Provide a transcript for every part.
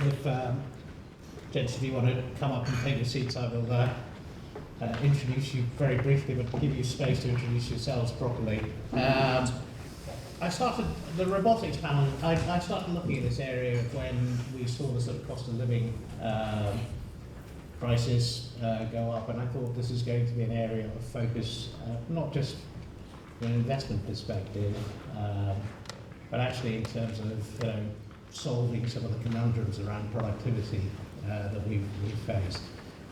If gents, if you want to come up and take your seats, I will introduce you very briefly, but give you space to introduce yourselves properly. I started the robotics panel. I started looking at this area when we saw the sort of cost of living crisis go up, and I thought this is going to be an area of focus, not just from an investment perspective, but actually in terms of solving some of the conundrums around productivity that we've faced.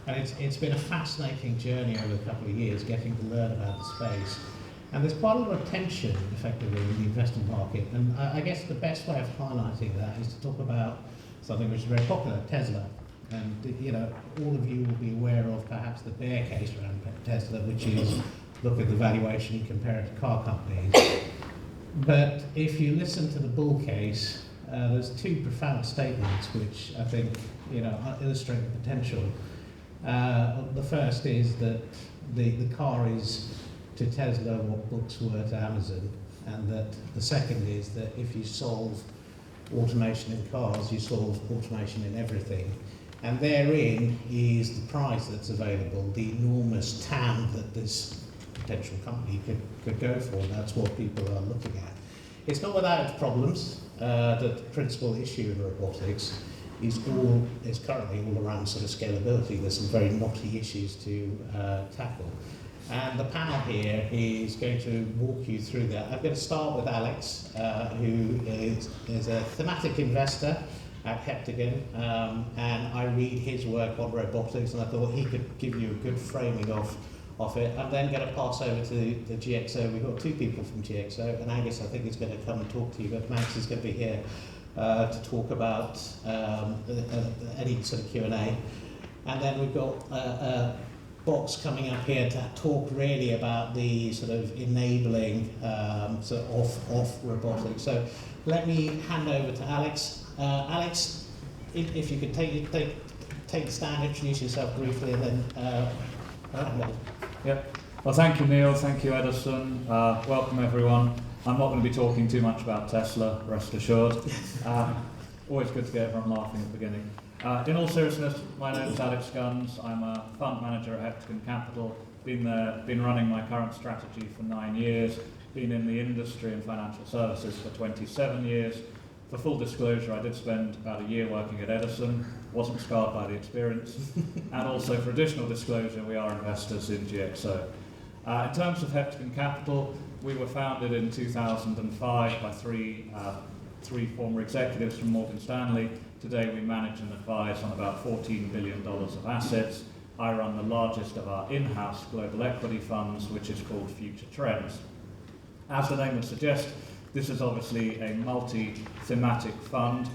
And it's been a fascinating journey over a couple of years getting to learn about the space. And there's quite a lot of tension, effectively, in the investment market. And I guess the best way of highlighting that is to talk about something which is very popular, Tesla. And all of you will be aware of perhaps the bear case around Tesla, which is look at the valuation and compare it to car companies. But if you listen to the bull case, there's two profound statements which I think illustrate the potential. The first is that the car is to Tesla what books were to Amazon, and that the second is that if you solve automation in cars, you solve automation in everything. And therein is the price that's available, the enormous TAM that this potential company could go for. That's what people are looking at. It's not without its problems. The principal issue in robotics is currently all around sort of scalability. There's some very knotty issues to tackle. And the panel here is going to walk you through that. I'm going to start with Alex, who is a thematic investor at Heptagon, and I read his work on robotics, and I thought he could give you a good framing of it. I'm then going to pass over to the GXO. We've got two people from GXO, and Angus, I think, is going to come and talk to you, but Max is going to be here to talk about any sort of Q&A. And then we've got a box coming up here to talk really about the sort of enabling sort of robotics. So let me hand over to Alex. Alex, if you could take the stand, introduce yourself briefly, and then Yep. Well, thank you, Neil. Thank you, Edison. Welcome, everyone. I'm not going to be talking too much about Tesla, rest assured. Always good to get everyone laughing at the beginning. In all seriousness, my name is Alex Gunz. I'm a fund manager at Heptagon Capital. Been running my current strategy for 9 years. Been in the industry and financial services for 27 years. For full disclosure, I did spend about a year working at Edison, wasn't scarred by the experience, and also for additional disclosure, we are investors in GXO. In terms of Heptagon Capital, we were founded in 2005 by three former executives from Morgan Stanley. Today we manage and advise on about $14 billion of assets. I run the largest of our in-house global equity funds, which is called Future Trends. As the name would suggest, this is obviously a multi-thematic fund.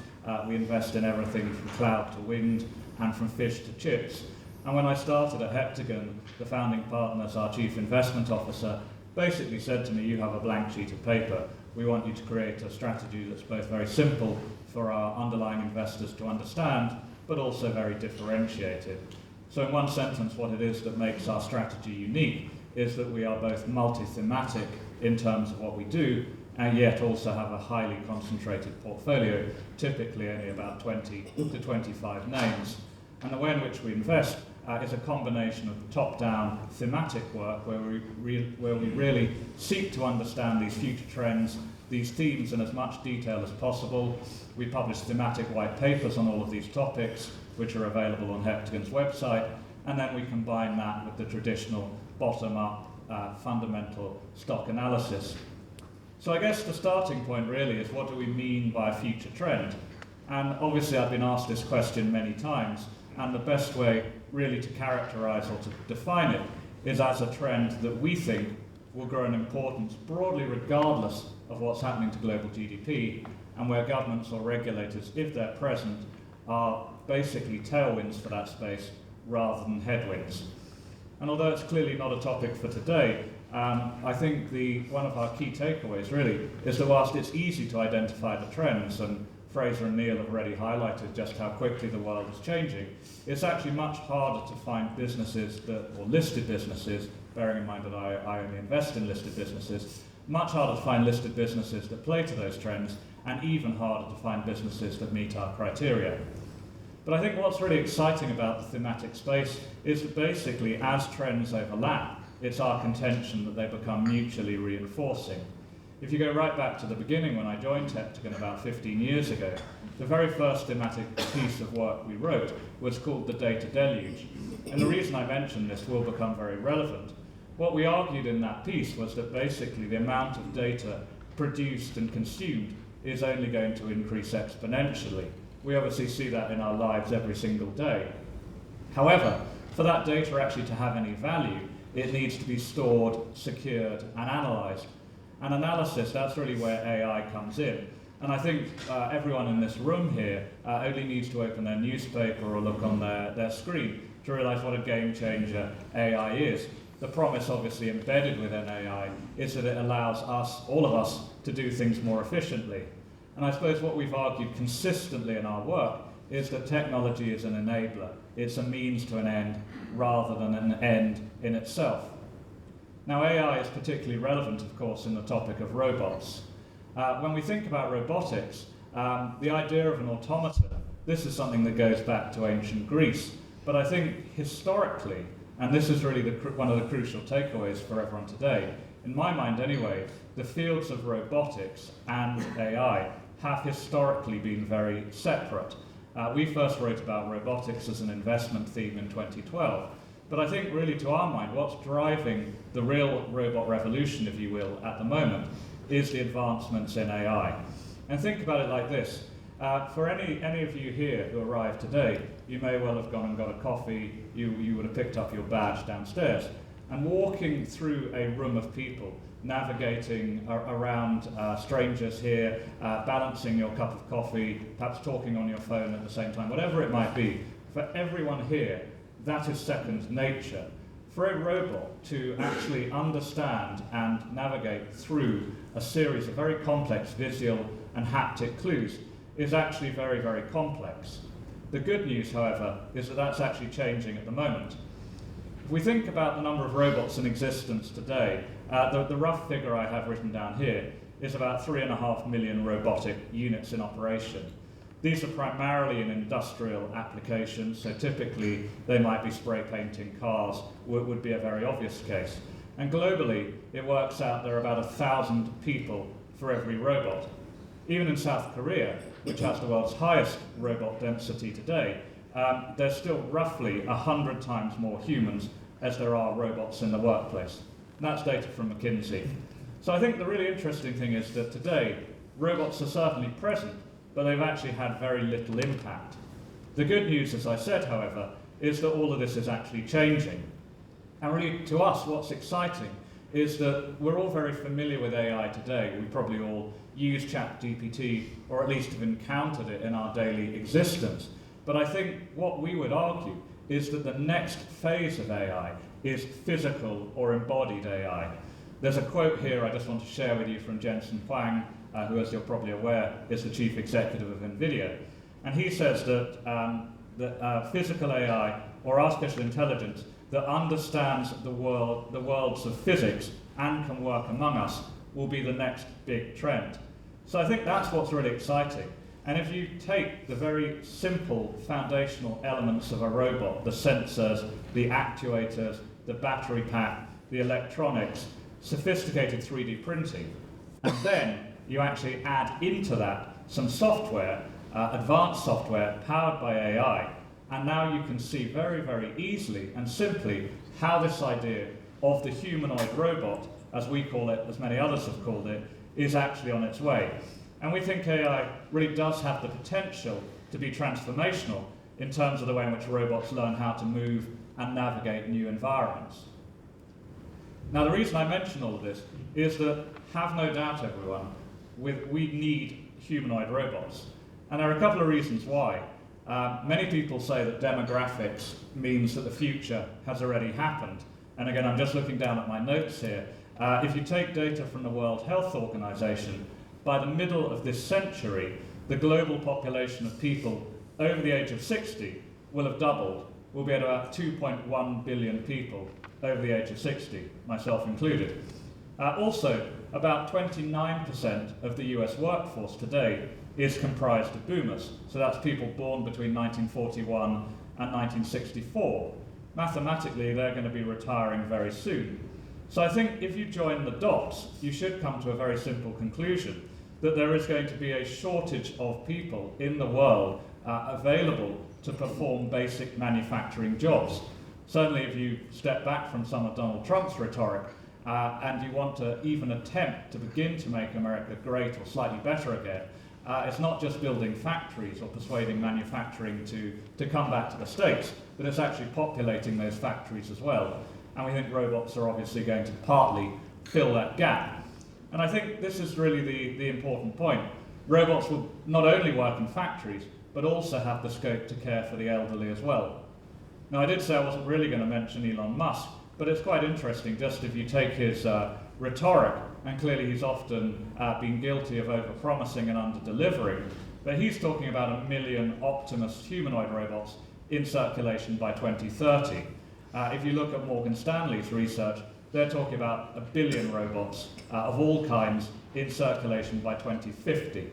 We invest in everything from cloud to wind and from fish to chips. And when I started at Heptagon, the founding partners, our chief investment officer, basically said to me, you have a blank sheet of paper. We want you to create a strategy that's both very simple for our underlying investors to understand, but also very differentiated. So in one sentence, what it is that makes our strategy unique is that we are both multi-thematic in terms of what we do, and yet also have a highly concentrated portfolio, typically only about 20 to 25 names. And the way in which we invest is a combination of top-down thematic work where we really seek to understand these future trends, these themes in as much detail as possible. We publish thematic white papers on all of these topics, which are available on Heptagon's website, and then we combine that with the traditional bottom-up fundamental stock analysis. So I guess the starting point really is, what do we mean by a future trend? And obviously I've been asked this question many times, and the best way really to characterize or to define it is as a trend that we think will grow in importance broadly regardless of what's happening to global GDP, and where governments or regulators, if they're present, are basically tailwinds for that space rather than headwinds. And although it's clearly not a topic for today, I think one of our key takeaways really is that whilst it's easy to identify the trends, and Fraser and Neil have already highlighted just how quickly the world is changing, it's actually much harder to find businesses or listed businesses, bearing in mind that I only invest in listed businesses, much harder to find listed businesses that play to those trends, and even harder to find businesses that meet our criteria. But I think what's really exciting about the thematic space is that basically as trends overlap, it's our contention that they become mutually reinforcing. If you go right back to the beginning when I joined Heptagon about 15 years ago, the very first thematic piece of work we wrote was called The Data Deluge. And the reason I mention this will become very relevant. What we argued in that piece was that basically the amount of data produced and consumed is only going to increase exponentially. We obviously see that in our lives every single day. However, for that data actually to have any value, it needs to be stored, secured, and analysed. And analysis, that's really where AI comes in. And I think everyone in this room here only needs to open their newspaper or look on their screen to realise what a game changer AI is. The promise obviously embedded within AI is that it allows us, all of us, to do things more efficiently. And I suppose what we've argued consistently in our work is that technology is an enabler. It's a means to an end rather than an end in itself. Now, AI is particularly relevant, of course, in the topic of robots. When we think about robotics, the idea of an automaton, this is something that goes back to ancient Greece. But I think historically, and this is really one of the crucial takeaways for everyone today, in my mind anyway, the fields of robotics and AI have historically been very separate. We first wrote about robotics as an investment theme in 2012. But I think really to our mind, what's driving the real robot revolution, if you will, at the moment, is the advancements in AI. And think about it like this. For any of you here who arrived today, you may well have gone and got a coffee, you would have picked up your badge downstairs. And walking through a room of people, navigating around strangers here, balancing your cup of coffee, perhaps talking on your phone at the same time, whatever it might be, for everyone here, that is second nature. For a robot to actually understand and navigate through a series of very complex visual and haptic clues is actually very, very complex. The good news, however, is that that's actually changing at the moment. If we think about the number of robots in existence today, the rough figure I have written down here is about 3.5 million robotic units in operation. These are primarily in industrial applications, so typically they might be spray painting cars, would be a very obvious case. And globally, it works out there are about 1,000 people for every robot. Even in South Korea, which has the world's highest robot density today, there's still roughly 100 times more humans as there are robots in the workplace. And that's data from McKinsey. So I think the really interesting thing is that today, robots are certainly present, but they've actually had very little impact. The good news, as I said, however, is that all of this is actually changing. And really, to us, what's exciting is that we're all very familiar with AI today. We probably all use ChatGPT, or at least have encountered it in our daily existence. But I think what we would argue is that the next phase of AI is physical or embodied AI. There's a quote here I just want to share with you from Jensen Huang, who, as you're probably aware, is the chief executive of NVIDIA. And he says that physical AI, or artificial intelligence, that understands the worlds of physics and can work among us will be the next big trend. So I think that's what's really exciting. And if you take the very simple foundational elements of a robot, the sensors, the actuators, the battery pack, the electronics, sophisticated 3D printing, and then you actually add into that some software, advanced software powered by AI, and now you can see very, very easily and simply how this idea of the humanoid robot, as we call it, as many others have called it, is actually on its way. And we think AI really does have the potential to be transformational in terms of the way in which robots learn how to move and navigate new environments. Now, the reason I mention all of this is that, have no doubt, everyone, we need humanoid robots. And there are a couple of reasons why. Many people say that demographics means that the future has already happened. And again, I'm just looking down at my notes here. If you take data from the World Health Organization, by the middle of this century, the global population of people over the age of 60 will have doubled. We'll be at about 2.1 billion people over the age of 60, myself included. Also, about 29% of the US workforce today is comprised of boomers. So that's people born between 1941 and 1964. Mathematically, they're going to be retiring very soon. So I think if you join the dots, you should come to a very simple conclusion, that there is going to be a shortage of people in the world available to perform basic manufacturing jobs. Certainly if you step back from some of Donald Trump's rhetoric and you want to even attempt to begin to make America great or slightly better again, it's not just building factories or persuading manufacturing to come back to the States, but it's actually populating those factories as well. And we think robots are obviously going to partly fill that gap. And I think this is really the important point. Robots will not only work in factories, but also have the scope to care for the elderly as well. Now, I did say I wasn't really going to mention Elon Musk, but it's quite interesting just if you take his rhetoric, and clearly he's often been guilty of over-promising and under-delivering, but he's talking about 1 million Optimus humanoid robots in circulation by 2030. If you look at Morgan Stanley's research, they're talking about 1 billion robots of all kinds in circulation by 2050.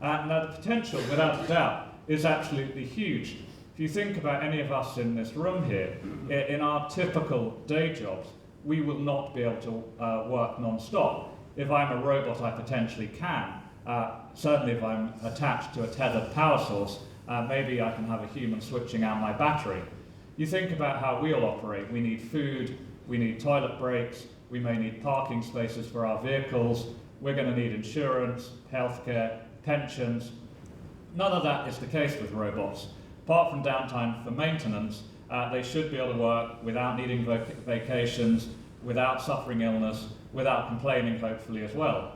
Now the potential, without a doubt, is absolutely huge. If you think about any of us in this room here, in our typical day jobs, we will not be able to work non-stop. If I'm a robot, I potentially can. Certainly if I'm attached to a tethered power source, maybe I can have a human switching out my battery. You think about how we'll operate. We need food, we need toilet breaks, we may need parking spaces for our vehicles, we're going to need insurance, healthcare, pensions. None of that is the case with robots. Apart from downtime for maintenance, they should be able to work without needing vacations, without suffering illness, without complaining, hopefully, as well.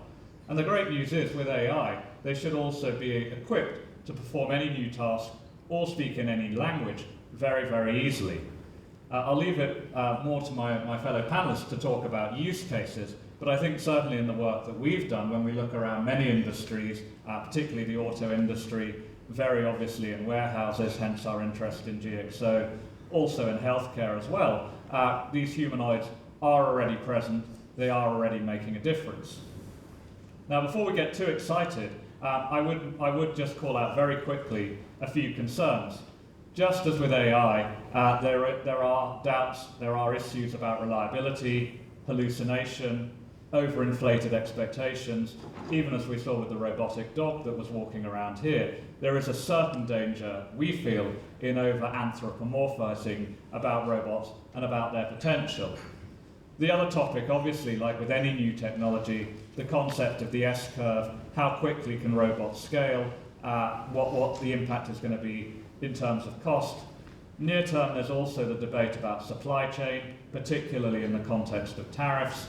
And the great news is, with AI, they should also be equipped to perform any new task or speak in any language very, very easily. I'll leave it more to my fellow panelists to talk about use cases, but I think certainly in the work that we've done, when we look around many industries, particularly the auto industry, very obviously in warehouses, hence our interest in GXO, also in healthcare as well, these humanoids are already present, they are already making a difference. Now, before we get too excited, I would just call out very quickly a few concerns. Just as with AI, there are doubts, there are issues about reliability, hallucination, overinflated expectations. Even as we saw with the robotic dog that was walking around here, there is a certain danger, we feel, in over-anthropomorphizing about robots and about their potential. The other topic, obviously, like with any new technology, the concept of the S-curve, how quickly can robots scale, what the impact is going to be in terms of cost. Near term, there's also the debate about supply chain, particularly in the context of tariffs.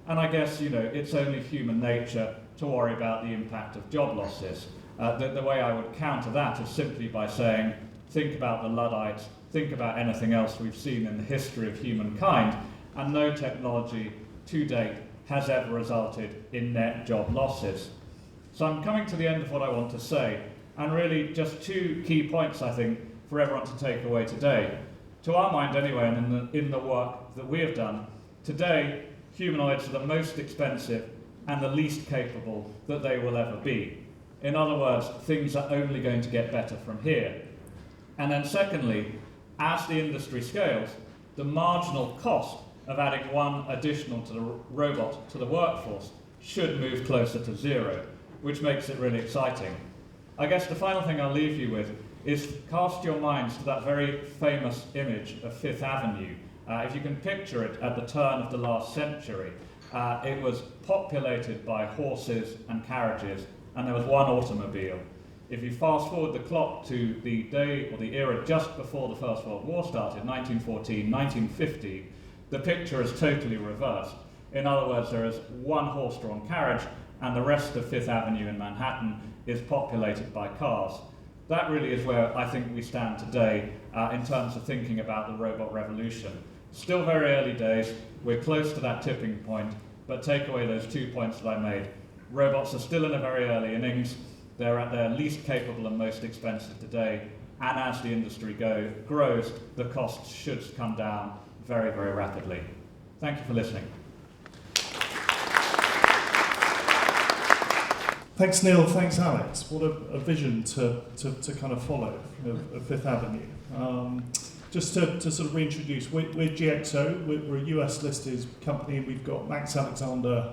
And I guess, it's only human nature to worry about the impact of job losses. The way I would counter that is simply by saying, think about the Luddites, think about anything else we've seen in the history of humankind, and no technology to date has ever resulted in net job losses. So I'm coming to the end of what I want to say, and really just two key points, I think, for everyone to take away today. To our mind anyway, and in the work that we have done, today humanoids are the most expensive and the least capable that they will ever be. In other words, things are only going to get better from here. And then secondly, as the industry scales, the marginal cost of adding one additional to the robot to the workforce should move closer to zero, which makes it really exciting. I guess the final thing I'll leave you with is cast your minds to that very famous image of Fifth Avenue. If you can picture it at the turn of the last century, it was populated by horses and carriages, and there was one automobile. If you fast forward the clock to the day or the era just before the First World War started, 1914, 1950, the picture is totally reversed. In other words, there is one horse-drawn carriage, and the rest of Fifth Avenue in Manhattan is populated by cars. That really is where I think we stand today in terms of thinking about the robot revolution. Still very early days, we're close to that tipping point, but take away those 2 points that I made. Robots are still in a very early innings, they're at their least capable and most expensive today, and as the industry grows, the costs should come down very, very rapidly. Thank you for listening. Thanks, Neil. Thanks, Alex. What a vision to kind of follow of Fifth Avenue. Just to sort of reintroduce, we're GXO. We're a US listed company. We've got Max Alexander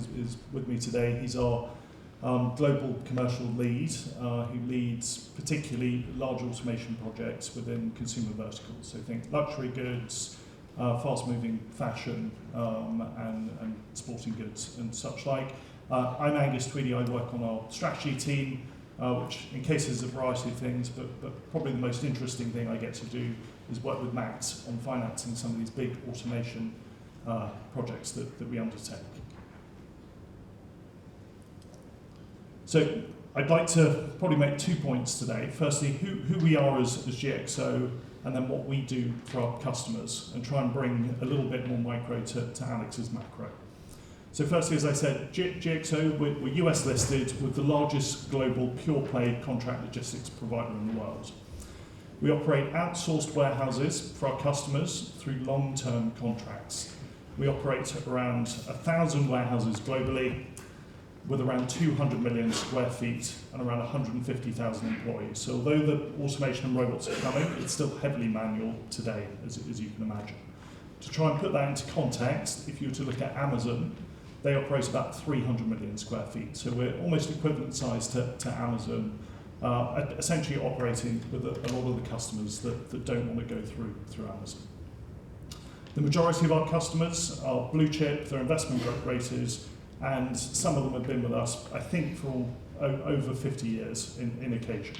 is with me today. He's our global commercial lead, who leads particularly large automation projects within consumer verticals. So think luxury goods, fast-moving fashion, and sporting goods and such like. I'm Angus Tweedy. I work on our strategy team, which encases a variety of things, but probably the most interesting thing I get to do is work with Max on financing some of these big automation projects that we undertake. So I'd like to probably make 2 points today. Firstly, who we are as GXO, and then what we do for our customers, and try and bring a little bit more micro to Alex's macro. So firstly, as I said, GXO, we're US listed with the largest global pure play contract logistics provider in the world. We operate outsourced warehouses for our customers through long-term contracts. We operate around 1,000 warehouses globally with around 200 million square feet and around 150,000 employees. So although the automation and robots are coming, it's still heavily manual today, as you can imagine. To try and put that into context, if you were to look at Amazon, they operate about 300 million square feet. So we're almost equivalent size to Amazon, essentially operating with a lot of the customers that don't want to go through Amazon. The majority of our customers are blue chip, they're investment rated, and some of them have been with us, I think, for over 50 years in occasion.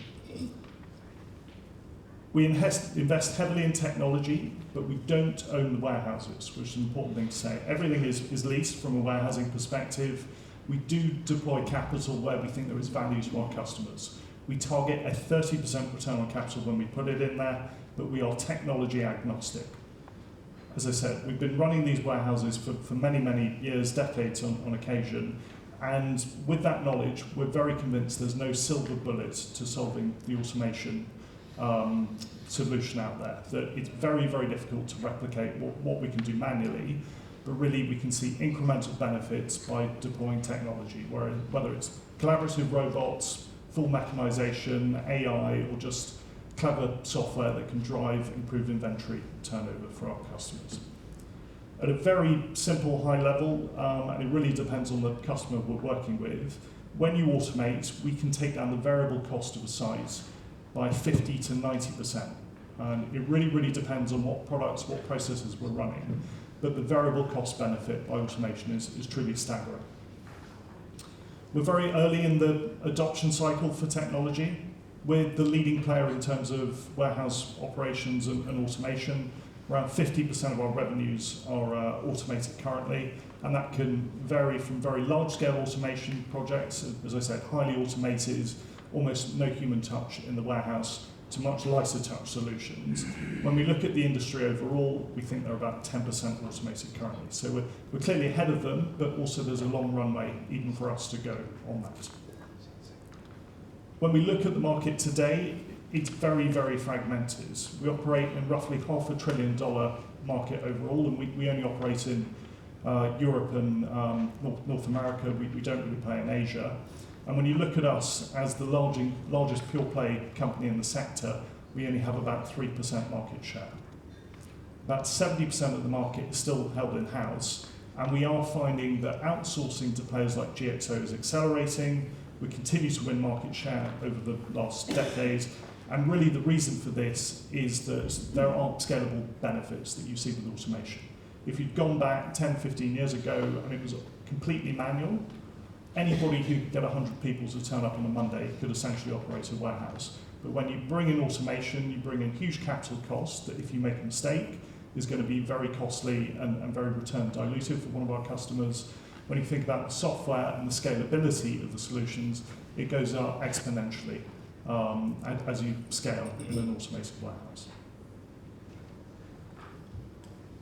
We invest heavily in technology, but we don't own the warehouses, which is an important thing to say. Everything is leased from a warehousing perspective. We do deploy capital where we think there is value to our customers. We target a 30% return on capital when we put it in there, but we are technology agnostic. As I said, we've been running these warehouses for many, many years, decades on occasion, and with that knowledge, we're very convinced there's no silver bullet to solving the automation solution out there. That it's very, very difficult to replicate what we can do manually, but really we can see incremental benefits by deploying technology, whether it's collaborative robots, full mechanization, AI, or just clever software that can drive improved inventory turnover for our customers. At a very simple high level, and it really depends on the customer we're working with, when you automate, we can take down the variable cost of a site by 50 to 90%. And it really, really depends on what products, what processes we're running. But the variable cost benefit by automation is truly staggering. We're very early in the adoption cycle for technology. We're the leading player in terms of warehouse operations and automation. Around 50% of our revenues are automated currently, and that can vary from very large-scale automation projects, as I said, highly automated, almost no human touch in the warehouse, to much lighter touch solutions. When we look at the industry overall, we think they're about 10% automated currently. So we're clearly ahead of them, but also there's a long runway even for us to go on that. When we look at the market today, it's very, very fragmented. We operate in roughly $500 billion market overall, and we only operate in Europe and North America. We don't really play in Asia. And when you look at us as the largest pure play company in the sector, we only have about 3% market share. About 70% of the market is still held in-house, and we are finding that outsourcing to players like GXO is accelerating. We continue to win market share over the last decade, and really the reason for this is that there aren't scalable benefits that you see with automation. If you'd gone back 10, 15 years ago and it was completely manual, anybody who could get 100 people to turn up on a Monday could essentially operate a warehouse. But when you bring in automation, you bring in huge capital costs that if you make a mistake is going to be very costly and very return dilutive for one of our customers. When you think about the software and the scalability of the solutions, it goes up exponentially as you scale in an automated warehouse.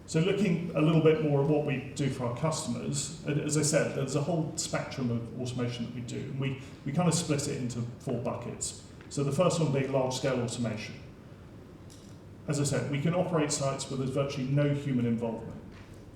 So looking a little bit more at what we do for our customers, as I said, there's a whole spectrum of automation that we do. And we kind of split it into 4 buckets. So the first one being large-scale automation. As I said, we can operate sites where there's virtually no human involvement.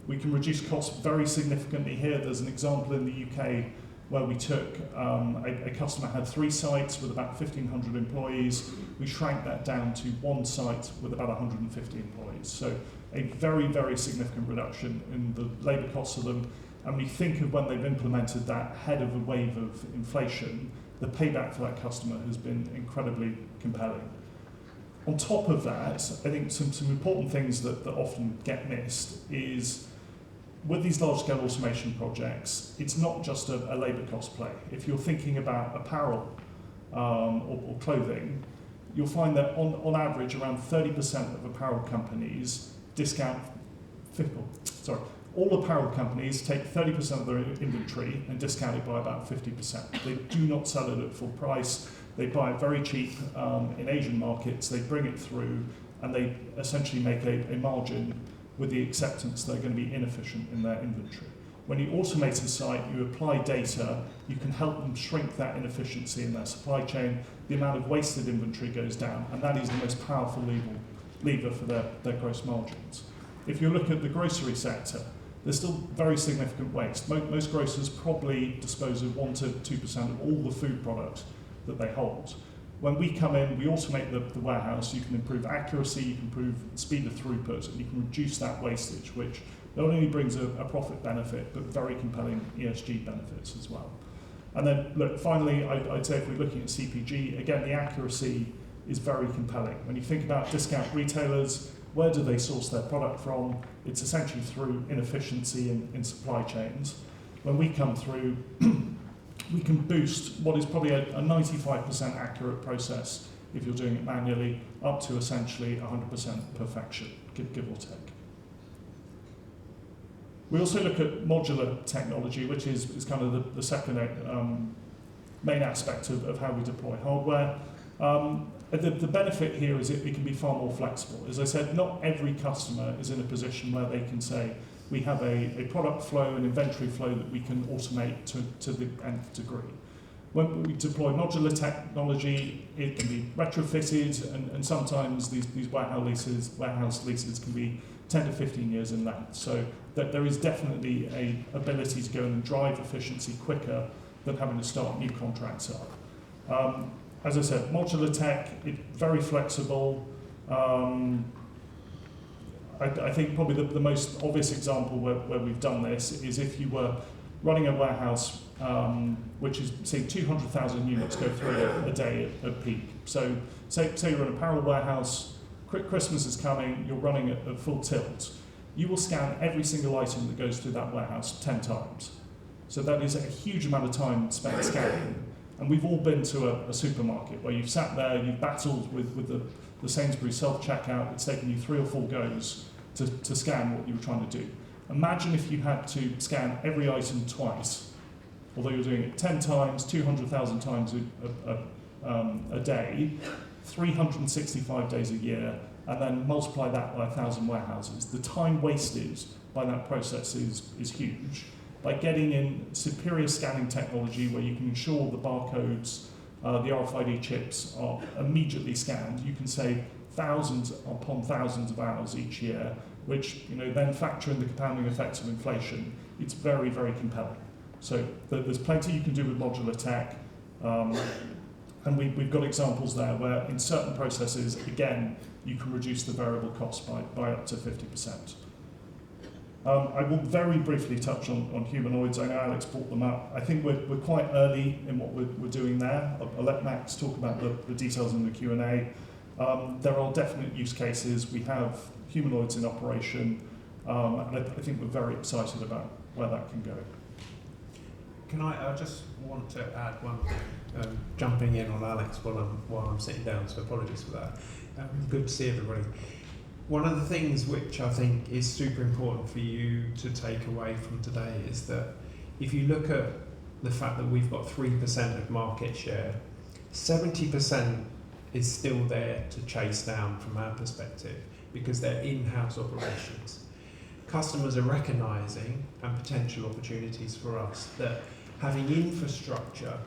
We can reduce costs very significantly here. There's an example in the UK where we took a customer had 3 sites with about 1,500 employees. We shrank that down to 1 site with about 150 employees. So a very, very significant reduction in the labour costs of them. And we think of when they've implemented that ahead of a wave of inflation, the payback for that customer has been incredibly compelling. On top of that, I think some important things that often get missed is with these large-scale automation projects, it's not just a labour cost play. If you're thinking about apparel or clothing, you'll find that on average around 30% of apparel companies discount, all apparel companies take 30% of their inventory and discount it by about 50%. They do not sell it at full price. They buy it very cheap in Asian markets, they bring it through, and they essentially make a margin with the acceptance they're going to be inefficient in their inventory. When you automate a site, you apply data, you can help them shrink that inefficiency in their supply chain, the amount of wasted inventory goes down, and that is the most powerful lever for their gross margins. If you look at the grocery sector, there's still very significant waste. Most grocers probably dispose of 1 to 2% of all the food products that they hold. When we come in, we automate the warehouse, you can improve accuracy, you can improve speed of throughput, and you can reduce that wastage, which not only brings a profit benefit, but very compelling ESG benefits as well. And then, look, finally, I'd say if we're looking at CPG, again, the accuracy is very compelling. When you think about discount retailers, where do they source their product from? It's essentially through inefficiency in supply chains. When we come through, we can boost what is probably a 95% accurate process if you're doing it manually, up to essentially 100% perfection, give or take. We also look at modular technology, which is kind of the second main aspect of how we deploy hardware. The benefit here is it can be far more flexible. As I said, not every customer is in a position where they can say, we have a product flow, an inventory flow that we can automate to the nth degree. When we deploy modular technology, it can be retrofitted, and sometimes these warehouse leases can be 10 to 15 years in length. So that there is definitely an ability to go and drive efficiency quicker than having to start new contracts up. As I said, modular tech, it's very flexible. I think probably the most obvious example where we've done this is if you were running a warehouse which is, say, 200,000 units go through a day at peak. So say you're an apparel warehouse, Christmas is coming, you're running at full tilt. You will scan every single item that goes through that warehouse 10 times. So that is a huge amount of time spent scanning. And we've all been to a supermarket where you've sat there, you've battled with the Sainsbury's self-checkout, it's taken you 3 or 4 goes to scan what you were trying to do. Imagine if you had to scan every item twice, although you're doing it 10 times, 200,000 times a day, 365 days a year, and then multiply that by 1,000 warehouses. The time wasted by that process is huge. By getting in superior scanning technology where you can ensure the barcodes, the RFID chips are immediately scanned, you can save thousands upon thousands of hours each year, which then factor in the compounding effects of inflation. It's very, very compelling. So there's plenty you can do with modular tech, and we've got examples there where in certain processes, again, you can reduce the variable cost by up to 50%. I will very briefly touch on humanoids. I know Alex brought them up. I think we're quite early in what we're doing there. I'll let Max talk about the details in the Q&A. There are definite use cases. We have humanoids in operation, and I think we're very excited about where that can go. I just want to add one thing, jumping in on Alex while I'm sitting down, so apologies for that. Good to see everybody. One of the things which I think is super important for you to take away from today is that if you look at the fact that we've got 3% of market share, 70% is still there to chase down from our perspective because they're in-house operations. Customers are recognising, and potential opportunities for us, that having infrastructure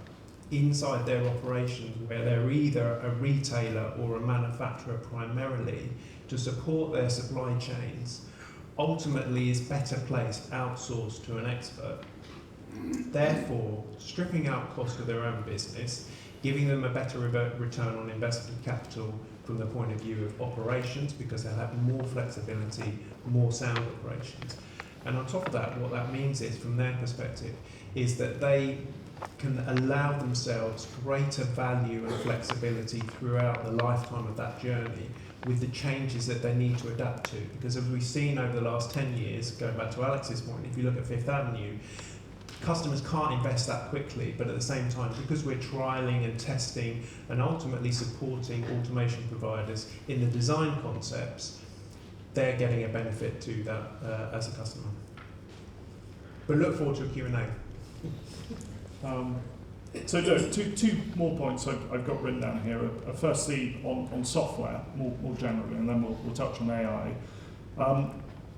inside their operations where they're either a retailer or a manufacturer primarily to support their supply chains ultimately is better placed outsourced to an expert therefore stripping out cost of their own business, giving them a better return on invested capital from the point of view of operations, because they'll have more flexibility, more sound operations. And on top of that, what that means is, from their perspective, is that they can allow themselves greater value and flexibility throughout the lifetime of that journey with the changes that they need to adapt to. Because as we've seen over the last 10 years, going back to Alex's point, if you look at Fifth Avenue, customers can't invest that quickly, but at the same time, because we're trialling and testing and ultimately supporting automation providers in the design concepts, they're getting a benefit to that as a customer. But look forward to a Q&A. So look, two more points I've got written down here. Firstly, on software more generally, and then we'll touch on AI.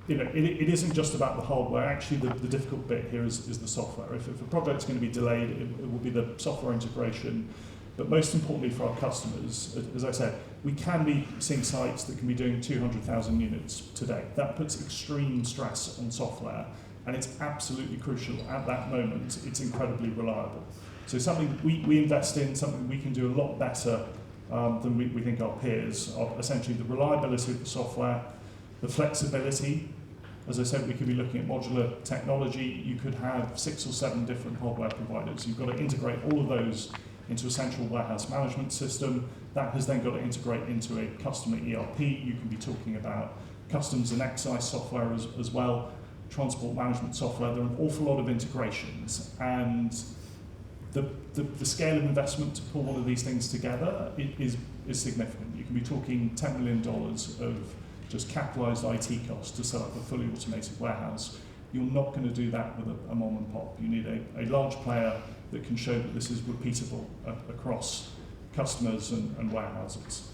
It isn't just about the hardware. Actually, the difficult bit here is the software. If a project's going to be delayed, it will be the software integration. But most importantly for our customers, as I said, we can be seeing sites that can be doing 200,000 units today. That puts extreme stress on software, and it's absolutely crucial at that moment. It's incredibly reliable. So something we invest in, something we can do a lot better than we think our peers, are essentially the reliability of the software, the flexibility. As I said, we could be looking at modular technology. You could have 6 or 7 different hardware providers. You've got to integrate all of those into a central warehouse management system. That has then got to integrate into a customer ERP. You can be talking about customs and excise software as well, transport management software. There are an awful lot of integrations, and the scale of investment to pull all of these things together is significant. You can be talking $10 million of just capitalised IT costs to set up a fully automated warehouse. You're not going to do that with a mom and pop. You need a large player that can show that this is repeatable across customers and warehouses.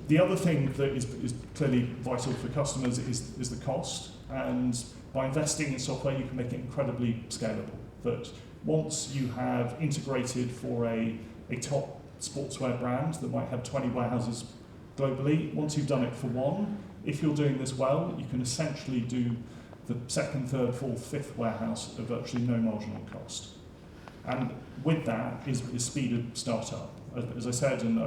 The other thing that is clearly vital for customers is the cost, and by investing in software you can make it incredibly scalable. That once you have integrated for a top sportswear brand that might have 20 warehouses globally, once you've done it for one, if you're doing this well, you can essentially do the second, third, fourth, fifth warehouse at virtually no marginal cost. And with that is speed of startup. As I said, and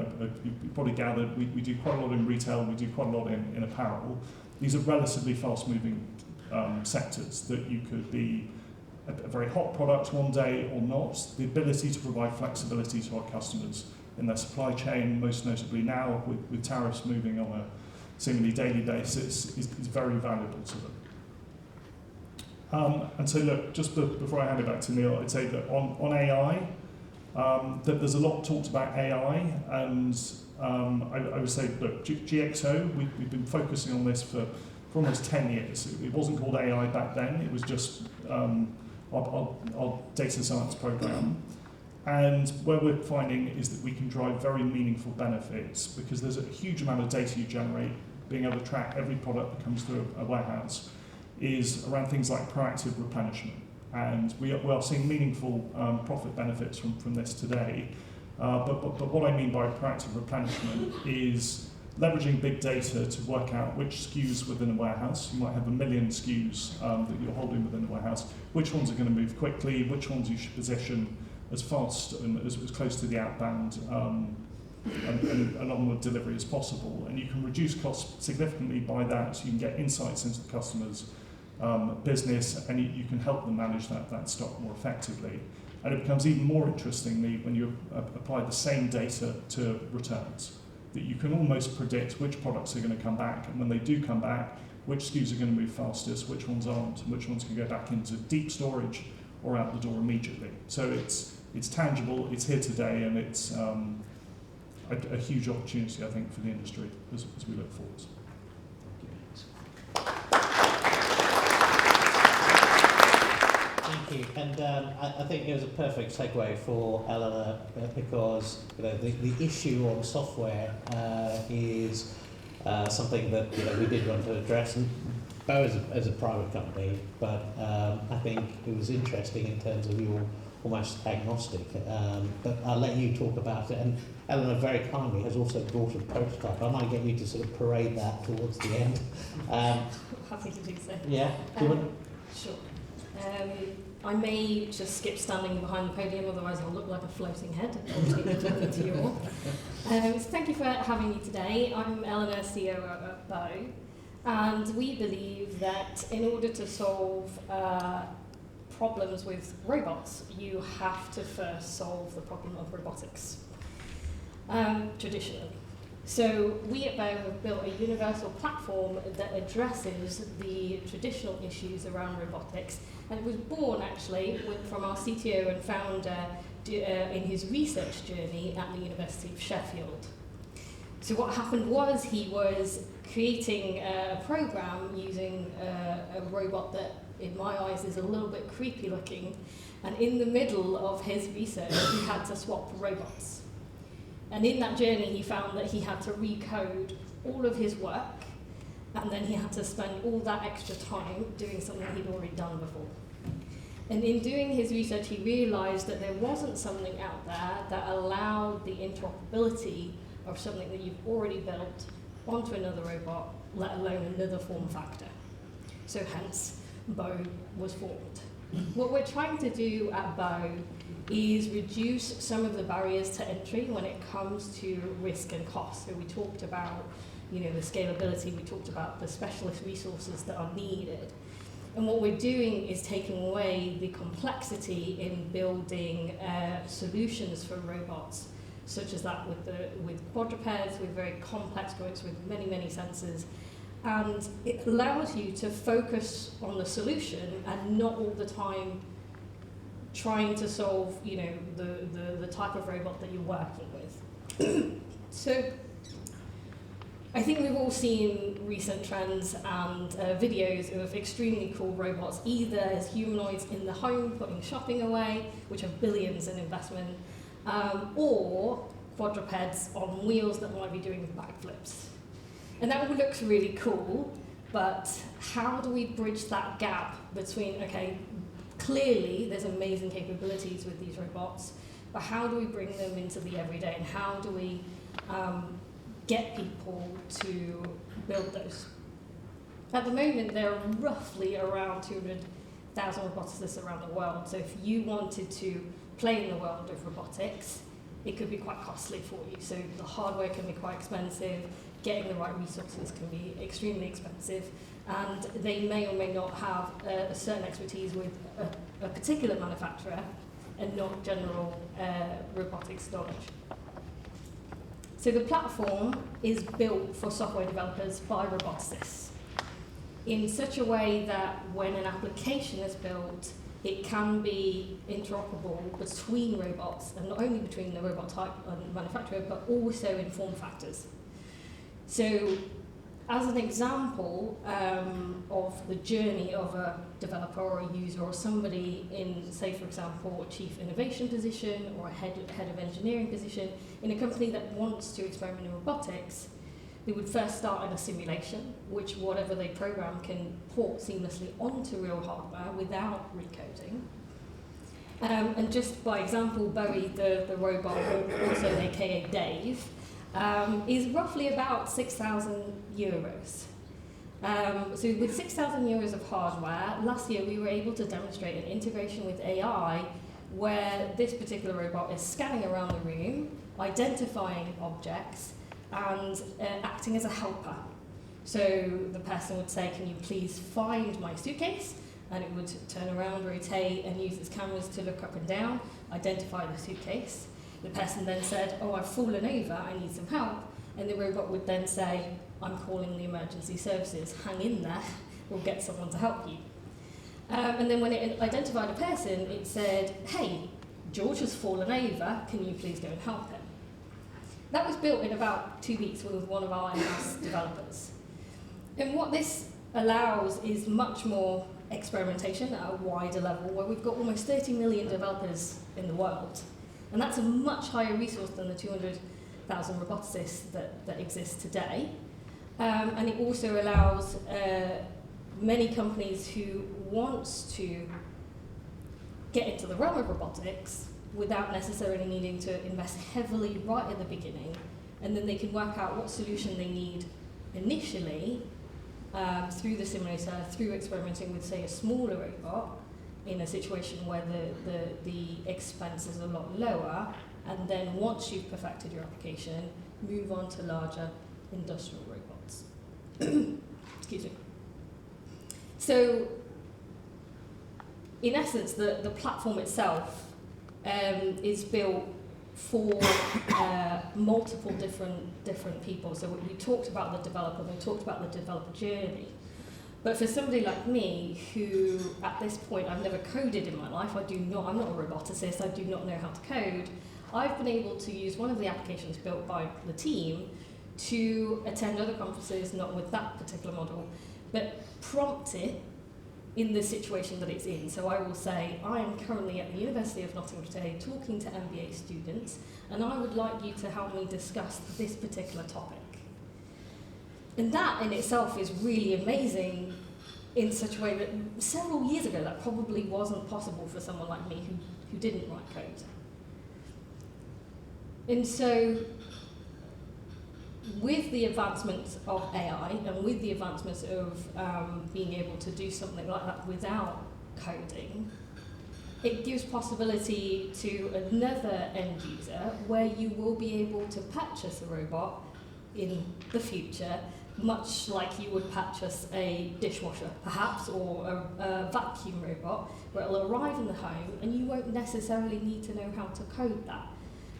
you probably gathered, we do quite a lot in retail, we do quite a lot in apparel. These are relatively fast-moving sectors that you could be a very hot product one day or not. The ability to provide flexibility to our customers in their supply chain, most notably now with tariffs moving on a seemingly daily basis, is very valuable to them. And so look, just before I hand it back to Neil, I'd say that on AI, that there's a lot talked about AI, and I would say, look, GXO, we've been focusing on this for almost 10 years. It wasn't called AI back then, it was just our data science program. And where we're finding is that we can drive very meaningful benefits, because there's a huge amount of data you generate. Being able to track every product that comes through a warehouse is around things like proactive replenishment. And we are seeing meaningful profit benefits from this today. But what I mean by proactive replenishment is leveraging big data to work out which SKUs within a warehouse. You might have 1 million SKUs that you're holding within a warehouse. Which ones are going to move quickly, which ones you should position as fast and as close to the outbound and onward delivery as possible. And you can reduce costs significantly by that. So you can get insights into the customer's business, and you can help them manage that stock more effectively. And it becomes even more interestingly when you apply the same data to returns, that you can almost predict which products are going to come back, and when they do come back, which SKUs are going to move fastest, which ones aren't, and which ones can go back into deep storage or out the door immediately. So it's tangible, it's here today, and it's a huge opportunity, I think, for the industry as we look forward. Thank you. And I think it was a perfect segue for Eleanor, because the issue on software is something that we did want to address, and both as a private company, but I think it was interesting in terms of your almost agnostic. But I'll let you talk about it. And Eleanor very kindly has also brought a prototype. I might get you to sort of parade that towards the end. Happy to do so. Yeah. Do you want? Sure. I may just skip standing behind the podium, otherwise I'll look like a floating head. Obviously, I'm talking to you all. So thank you for having me today. I'm Eleanor, CEO at Bow, and we believe that in order to solve problems with robots, you have to first solve the problem of robotics, traditionally. So we at Bow have built a universal platform that addresses the traditional issues around robotics, and it was born actually from our CTO and founder in his research journey at the University of Sheffield. So what happened was he was creating a program using a robot that, in my eyes, is a little bit creepy looking, and in the middle of his research he had to swap robots. And in that journey, he found that he had to recode all of his work, and then he had to spend all that extra time doing something he'd already done before. And in doing his research, he realized that there wasn't something out there that allowed the interoperability of something that you've already built onto another robot, let alone another form factor. So hence, Bow was formed. What we're trying to do at Bow is reduce some of the barriers to entry when it comes to risk and cost. So we talked about, the scalability, we talked about the specialist resources that are needed. And what we're doing is taking away the complexity in building solutions for robots, such as that with quadrupeds, with very complex joints, with many, many sensors. And it allows you to focus on the solution and not all the time trying to solve, the type of robot that you're working with. So I think we've all seen recent trends and videos of extremely cool robots, either as humanoids in the home putting shopping away, which have billions in investment, or quadrupeds on wheels that might be doing backflips. And that all looks really cool, but how do we bridge that gap between, okay, clearly there's amazing capabilities with these robots, but how do we bring them into the everyday, and how do we get people to build those? At the moment, there are roughly around 200,000 roboticists around the world, so if you wanted to play in the world of robotics, it could be quite costly for you. So the hardware can be quite expensive, getting the right resources can be extremely expensive, and they may or may not have a certain expertise with a particular manufacturer and not general robotics knowledge. So the platform is built for software developers by roboticists in such a way that when an application is built, it can be interoperable between robots, and not only between the robot type and manufacturer, but also in form factors. So as an example of the journey of a developer or a user or somebody in, say, for example, a chief innovation position or a head of engineering position in a company that wants to experiment in robotics, they would first start in a simulation, which whatever they program can port seamlessly onto real hardware without recoding. And just by example, Bowie, the robot, also aka Dave, is roughly about €6,000. So with €6,000 of hardware, last year we were able to demonstrate an integration with AI where this particular robot is scanning around the room, identifying objects, and acting as a helper. So the person would say, can you please find my suitcase? And it would turn around, rotate, and use its cameras to look up and down, identify the suitcase. The person then said, oh, I've fallen over, I need some help. And the robot would then say, I'm calling the emergency services, hang in there, we'll get someone to help you. And then when it identified a person, it said, hey, George has fallen over, can you please go and help him? That was built in about 2 weeks with one of our in-house developers. And what this allows is much more experimentation at a wider level, where we've got almost 30 million developers in the world. And that's a much higher resource than the 200,000 roboticists that exist today. And it also allows many companies who want to get into the realm of robotics without necessarily needing to invest heavily right at the beginning, and then they can work out what solution they need initially through the simulator, through experimenting with, say, a smaller robot, in a situation where the expense is a lot lower, and then once you've perfected your application, move on to larger industrial robots. Excuse me. So, in essence, the platform itself is built for multiple different people. So we talked about the developer, we talked about the developer journey. But for somebody like me, who at this point I've never coded in my life, I'm not a roboticist, I do not know how to code, I've been able to use one of the applications built by the team to attend other conferences, not with that particular model, but prompt it in the situation that it's in. So I will say, I am currently at the University of Nottingham today talking to MBA students, and I would like you to help me discuss this particular topic. And that in itself is really amazing in such a way that several years ago that probably wasn't possible for someone like me who didn't write code. And so with the advancements of AI and with the advancements of being able to do something like that without coding, it gives possibility to another end user where you will be able to purchase a robot in the future, much like you would purchase a dishwasher, perhaps, or a vacuum robot, where it'll arrive in the home and you won't necessarily need to know how to code that.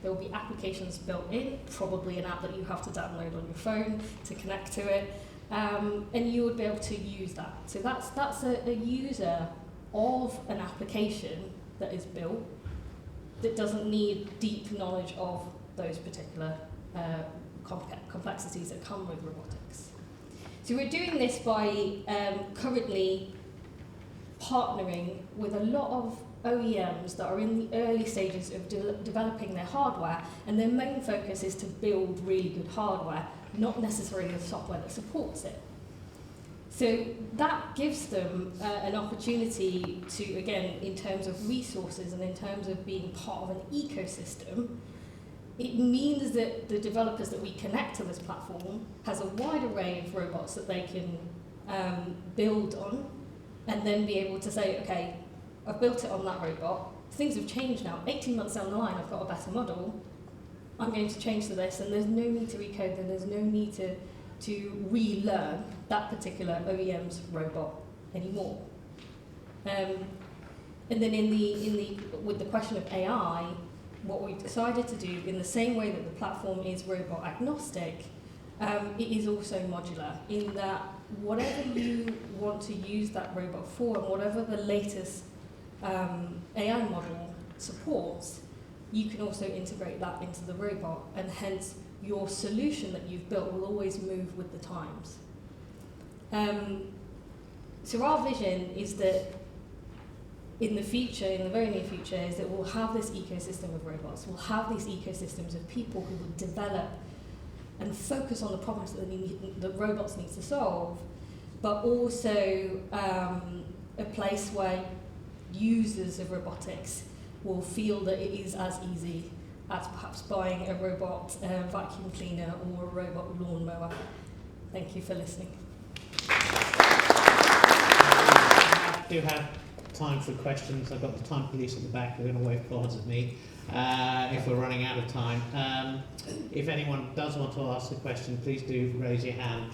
There will be applications built in, probably an app that you have to download on your phone to connect to it, and you would be able to use that. So that's a user of an application that is built that doesn't need deep knowledge of those particular complexities that come with robotics. So we're doing this by currently partnering with a lot of OEMs that are in the early stages of developing their hardware, and their main focus is to build really good hardware, not necessarily the software that supports it. So that gives them an opportunity to, again, in terms of resources and in terms of being part of an ecosystem, it means that the developers that we connect to this platform has a wide array of robots that they can build on, and then be able to say, okay, I've built it on that robot, things have changed now, 18 months down the line I've got a better model, I'm going to change to this, and there's no need to recode, and there's no need to relearn that particular OEM's robot anymore. And then with the question of AI, what we've decided to do, in the same way that the platform is robot agnostic, it is also modular, in that whatever you want to use that robot for, and whatever the latest AI model supports, you can also integrate that into the robot, and hence your solution that you've built will always move with the times. So our vision is that in the future, in the very near future, is that we'll have this ecosystem of robots, we'll have these ecosystems of people who will develop and focus on the problems that the robots need to solve, but also a place where users of robotics will feel that it is as easy as perhaps buying a robot vacuum cleaner or a robot lawnmower. Thank you for listening. I do have time for questions. I've got the time police at the back who are going to wave cards at me if we're running out of time. If anyone does want to ask a question, please do raise your hand.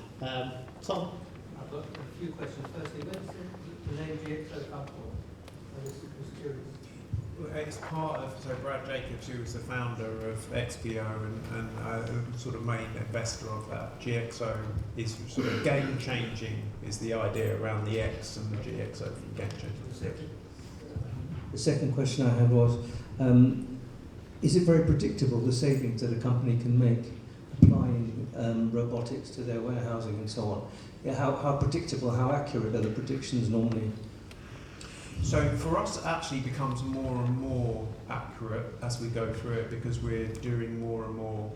Tom? I've got a few questions. Firstly, where's the name GXO come from? I was curious. It's part of, so Brad Jacobs, who was the founder of XPO and sort of main investor of that. GXO is sort of game-changing, is the idea around the X, and the GXO from game-changing. The second question I had was, is it very predictable, the savings that a company can make applying robotics to their warehousing and so on? Yeah, how predictable, how accurate are the predictions normally? So for us, it actually becomes more and more accurate as we go through it, because we're doing more and more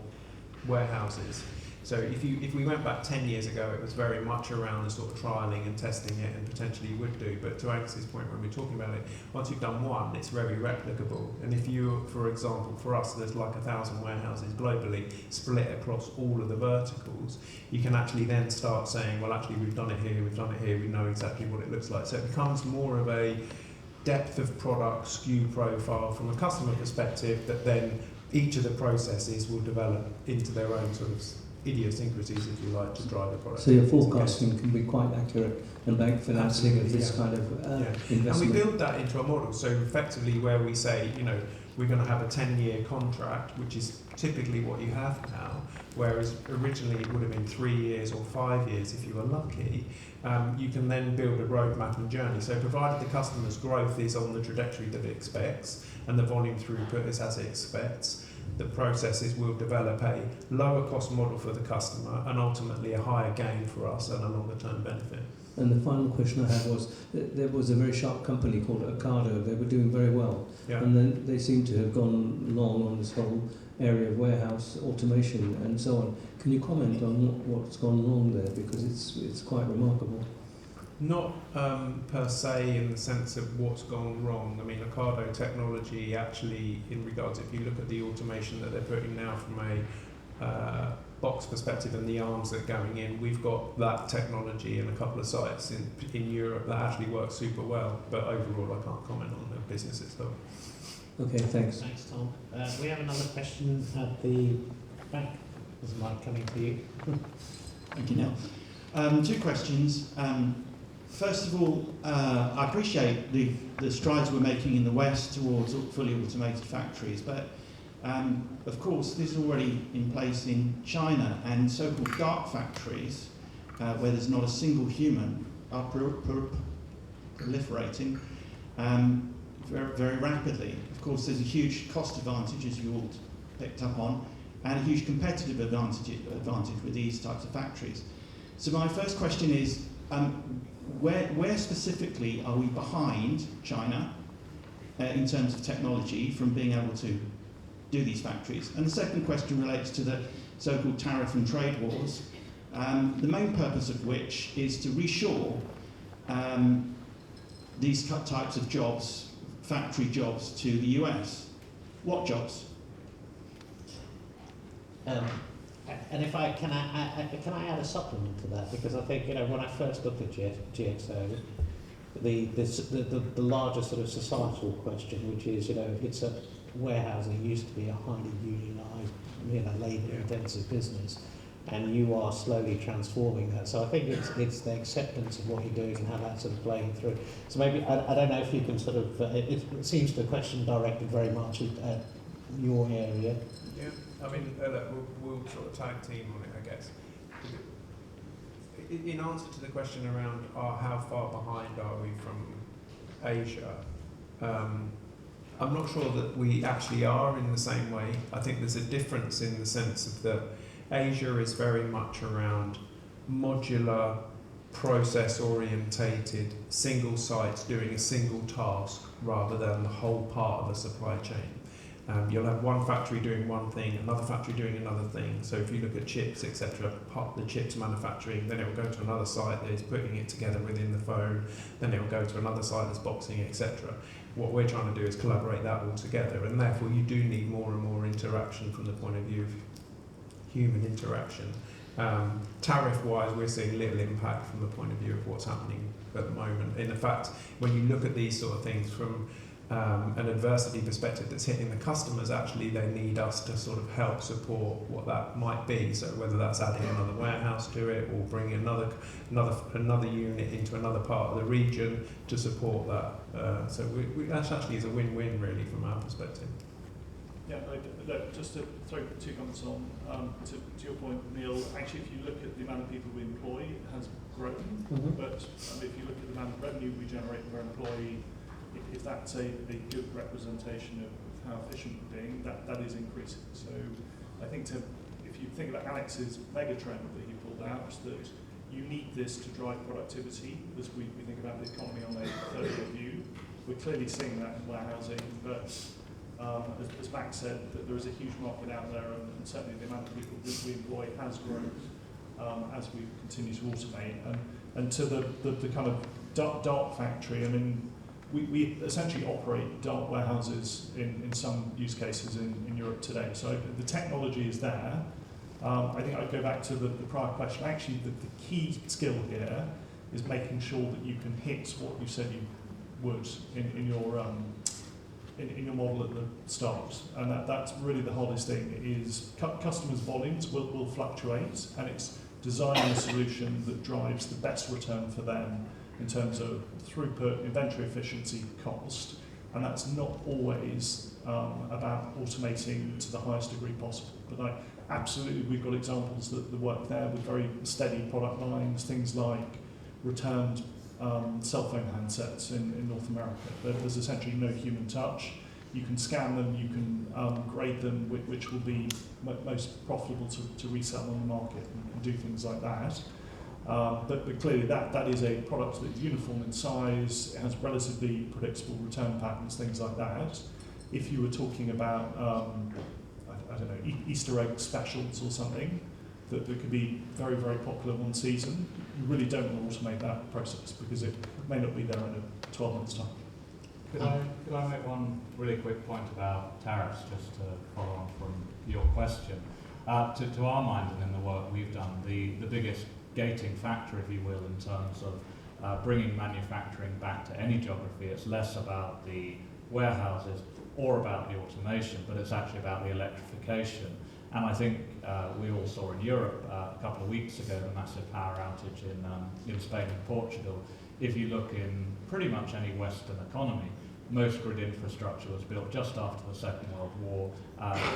warehouses. So if we went back 10 years ago, it was very much around the sort of trialling and testing it, and potentially you would do. But to Angus's point, when we're talking about it, once you've done one, it's very replicable. And if you, for example, for us, there's like 1,000 warehouses globally split across all of the verticals, you can actually then start saying, well, actually, we've done it here, we know exactly what it looks like. So it becomes more of a depth of product, SKU profile from a customer perspective that then each of the processes will develop into their own sort of idiosyncrasies, if you like, to drive the product. So your forecasting can be quite accurate, and bank financing of this yeah. kind of investment. And we build that into our model. So effectively where we say, you know, we're going to have a 10-year contract, which is typically what you have now, whereas originally it would have been 3 years or 5 years if you were lucky. You can then build a roadmap and journey. So provided the customer's growth is on the trajectory that it expects and the volume throughput is as it expects, the processes will develop a lower cost model for the customer and ultimately a higher gain for us and a longer term benefit. And the final question I had was, there was a very sharp company called Heptagon. They were doing very well, Yeah. and then they seem to have gone long on this whole area of warehouse automation and so on. Can you comment on what's gone wrong there, because it's quite remarkable? Not per se in the sense of what's gone wrong. I mean, Ocado technology actually, in regards, if you look at the automation that they're putting now from a box perspective and the arms that are going in, we've got that technology in a couple of sites in Europe that actually works super well. But overall, I can't comment on the business itself. Okay, thanks. Thanks, Tom. We have another question at the back. There's a mic coming to you. Thank you, Neil. Two questions. First of all, I appreciate the strides we're making in the West towards fully automated factories, but of course this is already in place in China, and so-called dark factories, where there's not a single human, are proliferating very, very rapidly. Of course, there's a huge cost advantage, as you all picked up on, and a huge competitive advantage with these types of factories. So my first question is, where specifically are we behind China in terms of technology from being able to do these factories? And the second question relates to the so-called tariff and trade wars, the main purpose of which is to reshore these types of jobs, factory jobs, to the US. What jobs? And if I can I add a supplement to that, because I think, you know, when I first looked at GXO, the larger sort of societal question, which is, you know, it's a warehousing used to be a highly unionised, you know, labour-intensive business, and you are slowly transforming that. So I think it's the acceptance of what you're doing and how that's sort of playing through. So maybe I don't know if you can sort of it seems the question directed very much at your area. Yeah, I mean, we'll sort of tag team on it, I guess. In answer to the question around how far behind are we from Asia, I'm not sure that we actually are in the same way. I think there's a difference in the sense of that Asia is very much around modular, process-orientated, single sites doing a single task rather than the whole part of a supply chain. You'll have one factory doing one thing, another factory doing another thing. So if you look at chips, etc., the chips manufacturing, then it will go to another site that is putting it together within the phone, then it will go to another site that's boxing, etc. What we're trying to do is collaborate that all together, and therefore you do need more and more interaction from the point of view of human interaction. Tariff-wise, we're seeing little impact from the point of view of what's happening at the moment. In fact, when you look at these sort of things from an adversity perspective that's hitting the customers, actually they need us to sort of help support what that might be. So whether that's adding another warehouse to it or bringing another unit into another part of the region to support that. So that actually is a win-win really from our perspective. Yeah, look, just to throw two comments on to your point, Neil. Actually, if you look at the amount of people we employ, it has grown. Mm-hmm. But if you look at the amount of revenue we generate per employee, if that's a good representation of how efficient we're being, that is increasing. So I think if you think about Alex's megatrend that he pulled out, that you need this to drive productivity, as we think about the economy on a 30-year view. We're clearly seeing that in warehousing, but as Max said, that there is a huge market out there, and certainly the amount of people that we employ has grown as we continue to automate. And to the kind of dark factory, I mean, we essentially operate dark warehouses in some use cases in Europe today. So the technology is there. I think I'd go back to the prior question. Actually, the key skill here is making sure that you can hit what you said you would in your model at the start, and that's really the hardest thing. Is customers' volumes will fluctuate, and it's designing a solution that drives the best return for them in terms of throughput, inventory efficiency, cost, and that's not always about automating to the highest degree possible. But absolutely, we've got examples that work there with very steady product lines, things like returned cell phone handsets in North America. There's essentially no human touch. You can scan them, you can grade them, which will be most profitable to resell on the market and do things like that. But clearly that is a product that's uniform in size, it has relatively predictable return patterns, things like that. If you were talking about, I don't know, Easter egg specials or something that could be very, very popular one season, you really don't want to automate that process because it may not be there in 12 months' time. Could I make one really quick point about tariffs, just to follow on from your question? To our mind and in the work we've done, the biggest gating factor, if you will, in terms of bringing manufacturing back to any geography, it's less about the warehouses or about the automation, but it's actually about the electrification. And I think we all saw in Europe a couple of weeks ago the massive power outage in Spain and Portugal. If you look in pretty much any Western economy, most grid infrastructure was built just after the Second World War.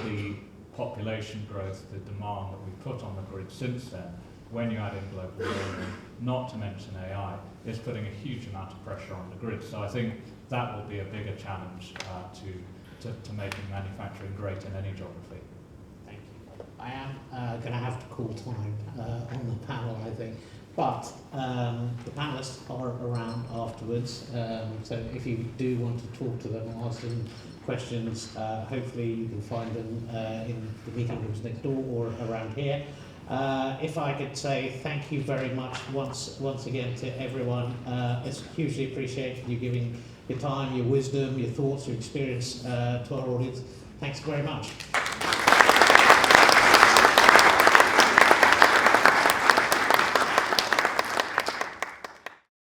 The population growth, the demand that we've put on the grid since then, when you add in global warming, not to mention AI, is putting a huge amount of pressure on the grid. So I think that will be a bigger challenge to making manufacturing great in any geography. Thank you. I am going to have to call time on the panel, I think. But the panellists are around afterwards, so if you do want to talk to them or ask them questions, hopefully you can find them in the meeting rooms next door or around here. If I could say thank you very much once again to everyone. It's hugely appreciated you giving your time, your wisdom, your thoughts, your experience to our audience. Thanks very much.